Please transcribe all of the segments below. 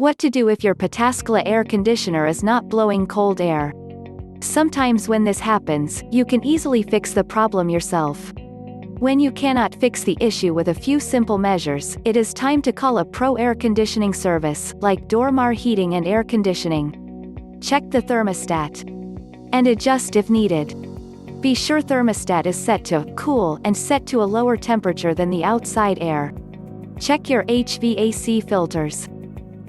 What to do if your Pataskala air conditioner is not blowing cold air. Sometimes when this happens, you can easily fix the problem yourself. When you cannot fix the issue with a few simple measures, it is time to call a pro air conditioning service, like Dor-Mar Heating and Air Conditioning. Check the thermostat and adjust if needed. Be sure thermostat is set to cool and set to a lower temperature than the outside air. Check your HVAC filters.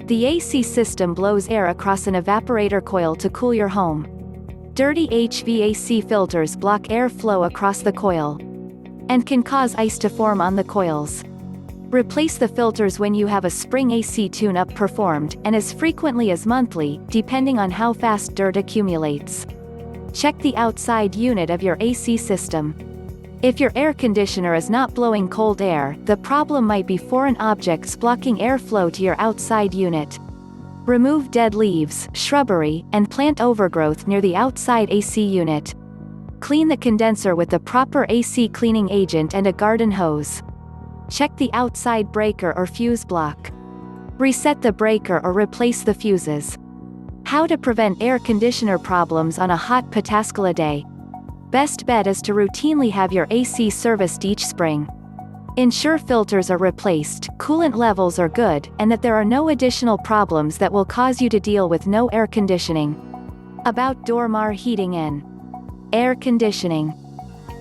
The AC system blows air across an evaporator coil to cool your home. Dirty HVAC filters block airflow across the coil and can cause ice to form on the coils. Replace the filters when you have a spring AC tune-up performed, and as frequently as monthly, depending on how fast dirt accumulates. Check the outside unit of your AC system. If your air conditioner is not blowing cold air, the problem might be foreign objects blocking airflow to your outside unit. Remove dead leaves, shrubbery, and plant overgrowth near the outside AC unit. Clean the condenser with the proper AC cleaning agent and a garden hose. Check the outside breaker or fuse block. Reset the breaker or replace the fuses. How to prevent air conditioner problems on a hot Pataskala day. Best bet is to routinely have your AC serviced each spring. Ensure filters are replaced, coolant levels are good, and that there are no additional problems that will cause you to deal with no air conditioning. About Dor-Mar Heating and Air Conditioning.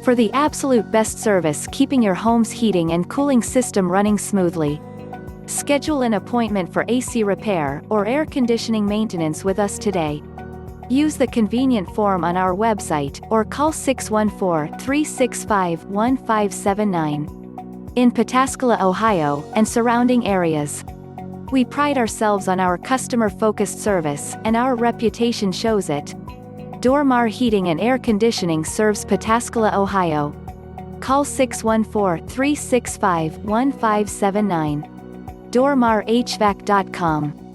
For the absolute best service keeping your home's heating and cooling system running smoothly, schedule an appointment for AC repair or air conditioning maintenance with us today. Use the convenient form on our website, or call 614-365-1579. In Pataskala, Ohio, and surrounding areas. We pride ourselves on our customer-focused service, and our reputation shows it. Dor-Mar Heating and Air Conditioning serves Pataskala, Ohio. Call 614-365-1579. DorMarHVAC.com